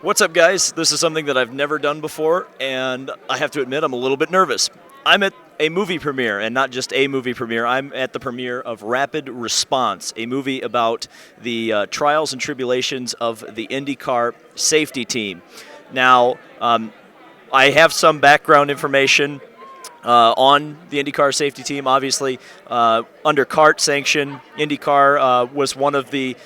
What's up, guys? This is something that I've never done before, and I have to admit I'm a little bit nervous. I'm at a movie premiere, and not just a movie premiere. I'm at the premiere of Rapid Response, a movie about the trials and tribulations of the IndyCar Safety Team. Now, I have some background information on the IndyCar Safety Team. Obviously, under CART sanction, IndyCar was one of the,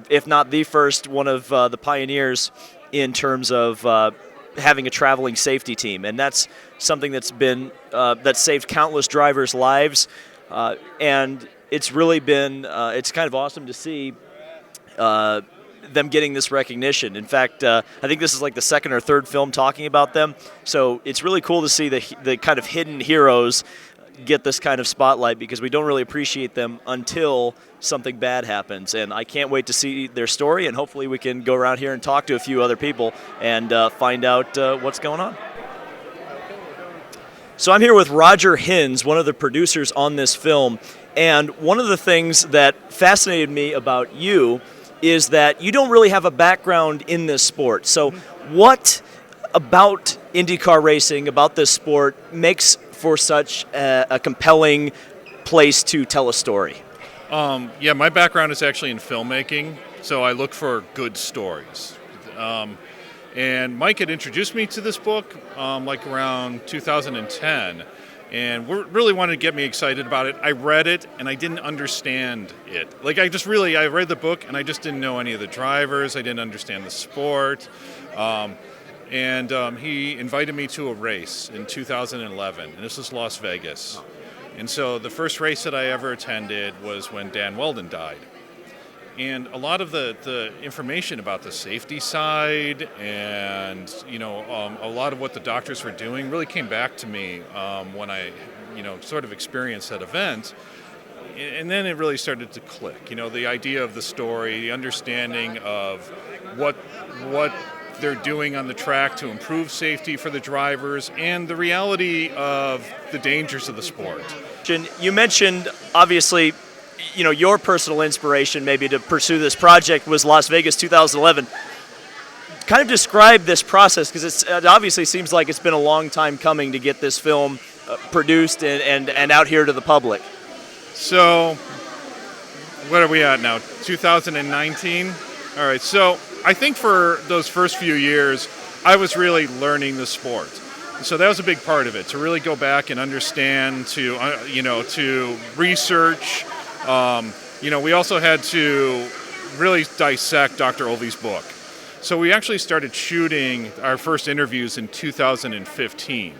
if not the first, one of the pioneers in terms of having a traveling safety team, and that's something that's been that saved countless drivers' lives, and it's really been it's kind of awesome to see them getting this recognition. In fact, I think this is like the second or third film talking about them, so it's really cool to see the kind of hidden heroes get this kind of spotlight, because we don't really appreciate them until something bad happens. And I can't wait to see their story, and hopefully we can go around here and talk to a few other people and find out what's going on. So I'm here with Roger Hinn, one of the producers on this film, and one of the things that fascinated me about you is that you don't really have a background in this sport. So what about IndyCar racing, about this sport, makes for such a compelling place to tell a story? Yeah, my background is actually in filmmaking, so I look for good stories. And Mike had introduced me to this book like around 2010, and really wanted to get me excited about it. I read it, and I didn't understand it. Like, I read the book, and I just didn't know any of the drivers. I didn't understand the sport. And he invited me to a race in 2011, and this was Las Vegas. And so the first race that I ever attended was when Dan Weldon died. And a lot of the information about the safety side and, a lot of what the doctors were doing really came back to me when I, sort of experienced that event. And then it really started to click, the idea of the story, the understanding of what they're doing on the track to improve safety for the drivers, and the reality of the dangers of the sport. You mentioned, obviously, your personal inspiration maybe to pursue this project was Las Vegas 2011. Kind of describe this process, because it obviously seems like it's been a long time coming to get this film produced and out here to the public. So, what are we at now? 2019? All right, so I think for those first few years, I was really learning the sport. So that was a big part of it, to really go back and understand, to research. We also had to really dissect Dr. Olvey's book. So we actually started shooting our first interviews in 2015.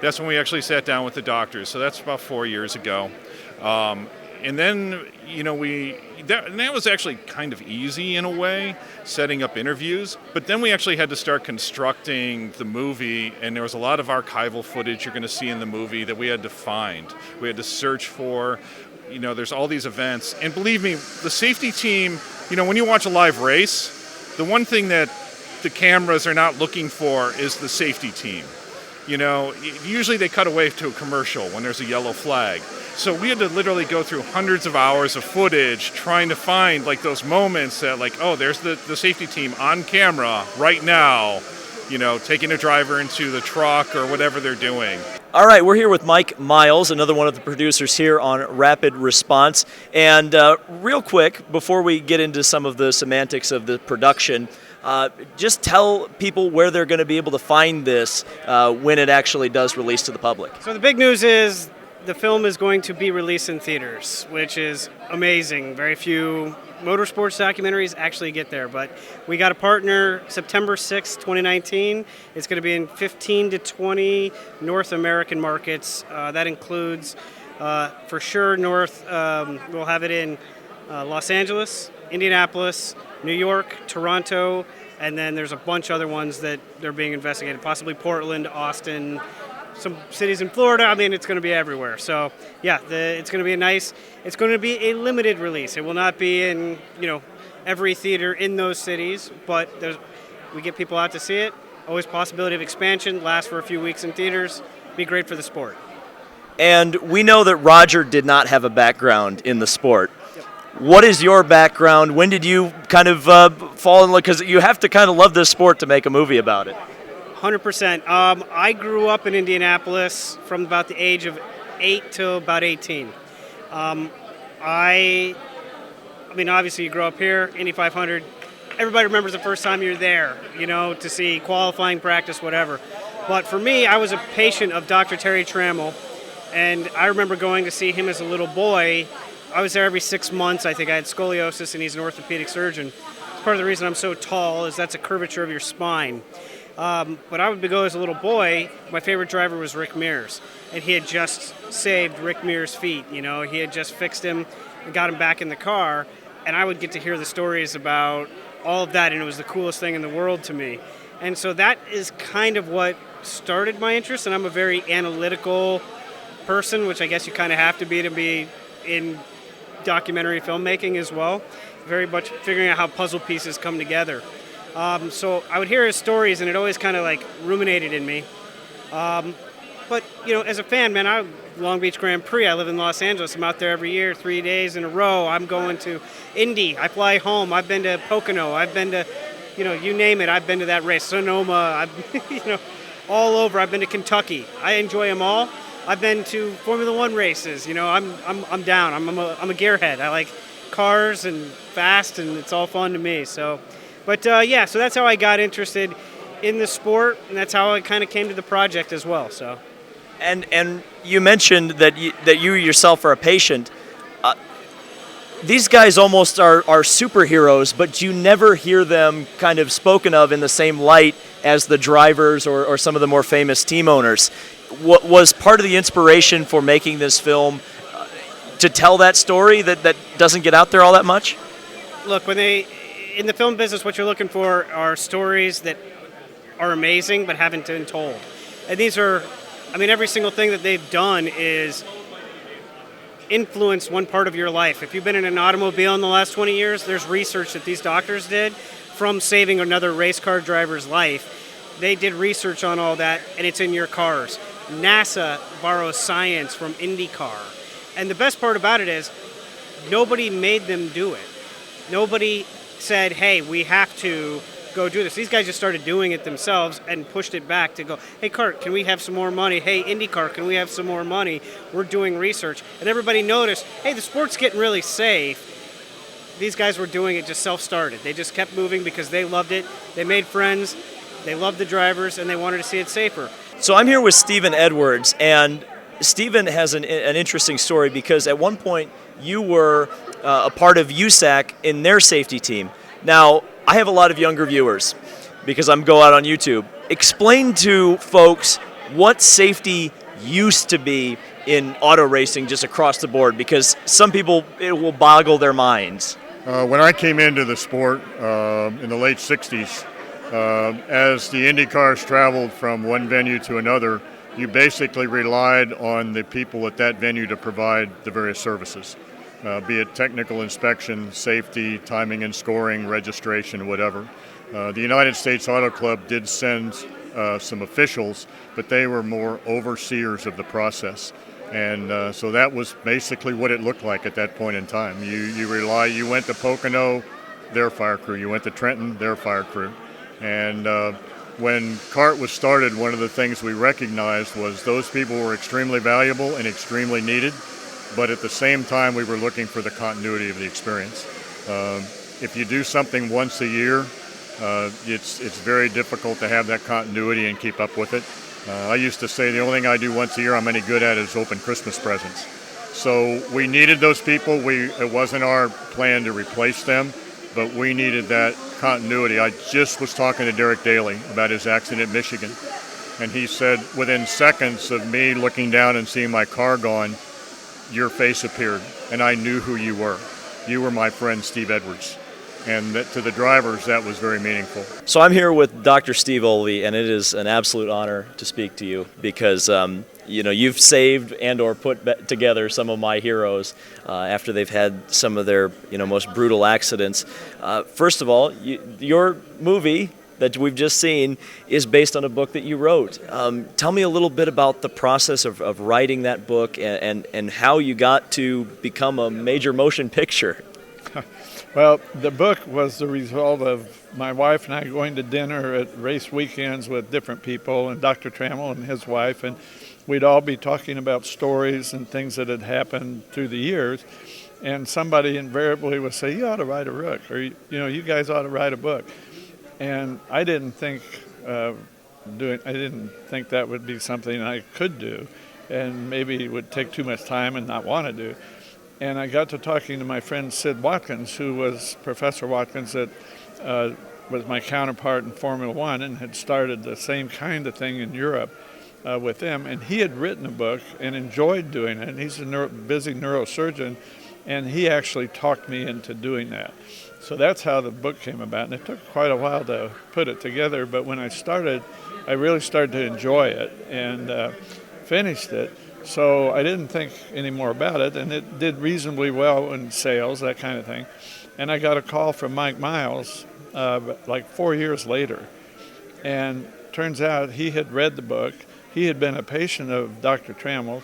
That's when we actually sat down with the doctors. So that's about 4 years ago. And then, that was actually kind of easy in a way, setting up interviews. But then we actually had to start constructing the movie, and there was a lot of archival footage you're going to see in the movie that we had to find. We had to search for. There's all these events. And believe me, the safety team, when you watch a live race, the one thing that the cameras are not looking for is the safety team. Usually they cut away to a commercial when there's a yellow flag. So we had to literally go through hundreds of hours of footage trying to find like those moments that there's the safety team on camera right now, taking a driver into the truck or whatever they're doing. All right, we're here with Mike Miles, another one of the producers here on Rapid Response. And real quick, before we get into some of the semantics of the production, just tell people where they're going to be able to find this when it actually does release to the public. So the big news is the film is going to be released in theaters, which is amazing. Very few motorsports documentaries actually get there, but we got a partner September 6th, 2019. It's going to be in 15 to 20 North American markets. That includes, for sure, we'll have it in Los Angeles, Indianapolis, New York, Toronto, and then there's a bunch of other ones that they're being investigated, possibly Portland, Austin, some cities in Florida. I mean, it's going to be everywhere. So, yeah, it's going to be it's going to be a limited release. It will not be in, every theater in those cities, but we get people out to see it. Always possibility of expansion, last for a few weeks in theaters, be great for the sport. And we know that Roger did not have a background in the sport. Yep. What is your background? When did you kind of fall in love? Because you have to kind of love this sport to make a movie about it. 100%. I grew up in Indianapolis from about the age of 8 to about 18. I mean, obviously you grow up here, Indy 500. Everybody remembers the first time you're there, to see qualifying practice, whatever. But for me, I was a patient of Dr. Terry Trammell, and I remember going to see him as a little boy. I was there every 6 months. I think I had scoliosis, and he's an orthopedic surgeon. Part of the reason I'm so tall is that's a curvature of your spine. But I would go as a little boy. My favorite driver was Rick Mears, and he had just saved Rick Mears' feet. He had just fixed him and got him back in the car, and I would get to hear the stories about all of that, and it was the coolest thing in the world to me. And so that is kind of what started my interest, and I'm a very analytical person, which I guess you kind of have to be in documentary filmmaking as well. Very much figuring out how puzzle pieces come together. So I would hear his stories, and it always kind of like ruminated in me. But as a fan, man, Long Beach Grand Prix. I live in Los Angeles. I'm out there every year, 3 days in a row. I'm going to Indy. I fly home. I've been to Pocono. I've been to, you name it. I've been to that race. Sonoma. I've, all over. I've been to Kentucky. I enjoy them all. I've been to Formula One races. I'm down. I'm a gearhead. I like cars and fast, and it's all fun to me. So, but so that's how I got interested in the sport, and that's how I kind of came to the project as well. So. And you mentioned that you yourself are a patient. These guys almost are superheroes, but you never hear them kind of spoken of in the same light as the drivers or some of the more famous team owners. What was part of the inspiration for making this film to tell that story that doesn't get out there all that much? Look, in the film business, what you're looking for are stories that are amazing but haven't been told. And these are, every single thing that they've done is influenced one part of your life. If you've been in an automobile in the last 20 years, there's research that these doctors did from saving another race car driver's life. They did research on all that, and it's in your cars. NASA borrows science from IndyCar. And the best part about it is nobody made them do it. Nobody said, hey, we have to go do this. These guys just started doing it themselves and pushed it back to go, hey, CART, can we have some more money? Hey, IndyCar, can we have some more money? We're doing research. And everybody noticed, hey, the sport's getting really safe. These guys were doing it just self-started. They just kept moving because they loved it. They made friends. They loved the drivers, and they wanted to see it safer. So I'm here with Stephen Edwards, and Stephen has an interesting story because at one point you were a part of USAC in their safety team. Now, I have a lot of younger viewers because I'm go out on YouTube. Explain to folks what safety used to be in auto racing just across the board, because some people, it will boggle their minds. When I came into the sport in the late 60s, as the Indy cars traveled from one venue to another, you basically relied on the people at that venue to provide the various services. Be it technical inspection, safety, timing and scoring, registration, whatever. The United States Auto Club did send some officials, but they were more overseers of the process. And so that was basically what it looked like at that point in time. You went to Pocono, their fire crew. You went to Trenton, their fire crew. And when CART was started, one of the things we recognized was those people were extremely valuable and extremely needed. But at the same time, we were looking for the continuity of the experience. If you do something once a year, it's very difficult to have that continuity and keep up with it. I used to say the only thing I do once a year I'm any good at is open Christmas presents. So we needed those people. It wasn't our plan to replace them, but we needed that continuity. I just was talking to Derek Daly about his accident in Michigan, and he said within seconds of me looking down and seeing my car gone, your face appeared, and I knew who you were. You were my friend, Steve Edwards. And to the drivers, that was very meaningful. So I'm here with Dr. Steve Olli, and it is an absolute honor to speak to you because you've saved and or put together some of my heroes after they've had some of their most brutal accidents. First of all, your movie that we've just seen is based on a book that you wrote. Tell me a little bit about the process of writing that book and how you got to become a major motion picture. Well, the book was the result of my wife and I going to dinner at race weekends with different people, and Dr. Trammell and his wife, and we'd all be talking about stories and things that had happened through the years, and somebody invariably would say, "You ought to write a book," or you guys ought to write a book. And I didn't think that would be something I could do, and maybe it would take too much time and not want to do. And I got to talking to my friend Sid Watkins, who was Professor Watkins that was my counterpart in Formula One and had started the same kind of thing in Europe with them. And he had written a book and enjoyed doing it. And he's a busy neurosurgeon, and he actually talked me into doing that. So that's how the book came about. And it took quite a while to put it together, but when I started, I really started to enjoy it and finished it. So I didn't think any more about it, and it did reasonably well in sales, that kind of thing. And I got a call from Mike Miles like 4 years later. And turns out he had read the book. He had been a patient of Dr. Trammell.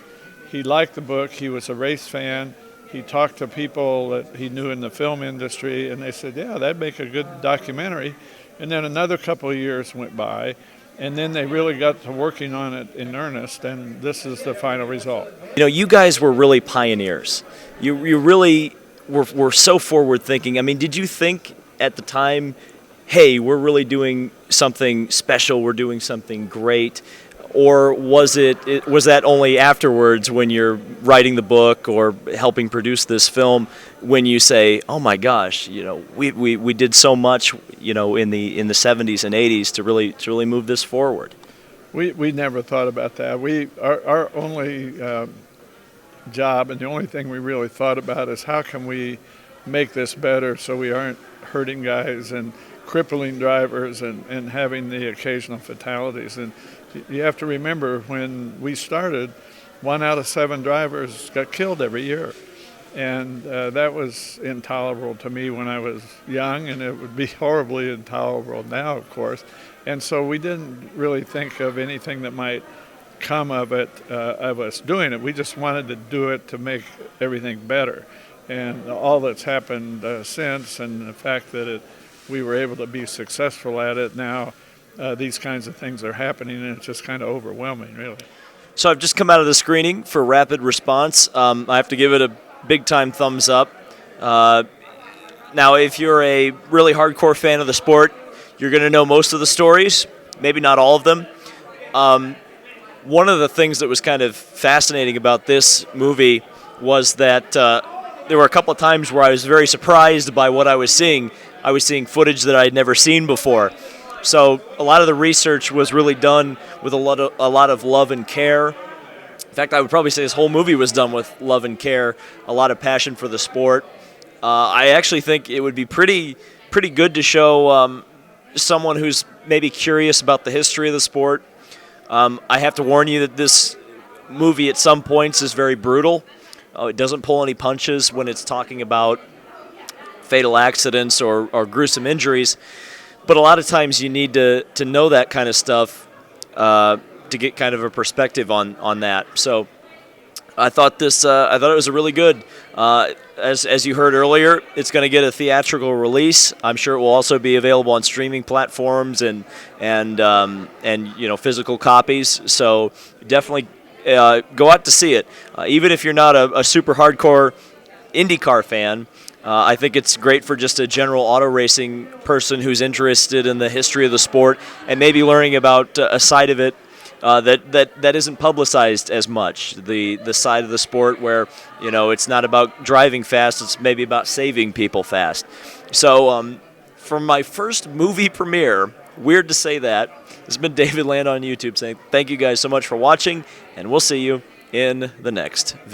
He liked the book. He was a race fan. He talked to people that he knew in the film industry, and they said, yeah, that'd make a good documentary. And then another couple of years went by, and then they really got to working on it in earnest, and this is the final result. You guys were really pioneers. You really were so forward thinking. I mean, did you think at the time, hey, we're really doing something special, we're doing something great? Or was that only afterwards when you're writing the book or helping produce this film when you say, oh my gosh, we did so much, in the 70s and 80s to really move this forward? We never thought about that. Our only job and the only thing we really thought about is how can we make this better so we aren't hurting guys and crippling drivers and having the occasional fatalities. And you have to remember, when we started, 1 out of 7 drivers got killed every year. And that was intolerable to me when I was young, and it would be horribly intolerable now, of course. And so we didn't really think of anything that might come of it, of us doing it. We just wanted to do it to make everything better. And all that's happened since, and the fact that we were able to be successful at it now, these kinds of things are happening, and it's just kind of overwhelming, really. So I've just come out of the screening for Rapid Response. I have to give it a big-time thumbs up. Now, if you're a really hardcore fan of the sport, you're going to know most of the stories, maybe not all of them. One of the things that was kind of fascinating about this movie was that there were a couple of times where I was very surprised by what I was seeing. I was seeing footage that I had never seen before. So a lot of the research was really done with a lot of love and care. In fact, I would probably say this whole movie was done with love and care, a lot of passion for the sport. I actually think it would be pretty good to show someone who's maybe curious about the history of the sport. I have to warn you that this movie at some points is very brutal. It doesn't pull any punches when it's talking about fatal accidents or gruesome injuries. But a lot of times you need to know that kind of stuff to get kind of a perspective on that. So I thought it was a really good. As you heard earlier, it's going to get a theatrical release. I'm sure it will also be available on streaming platforms and physical copies. So definitely go out to see it. Even if you're not a super hardcore IndyCar fan, I think it's great for just a general auto racing person who's interested in the history of the sport and maybe learning about a side of it that isn't publicized as much. The side of the sport where it's not about driving fast; it's maybe about saving people fast. So, for my first movie premiere, weird to say that, this has been David Land on YouTube saying thank you guys so much for watching, and we'll see you in the next video.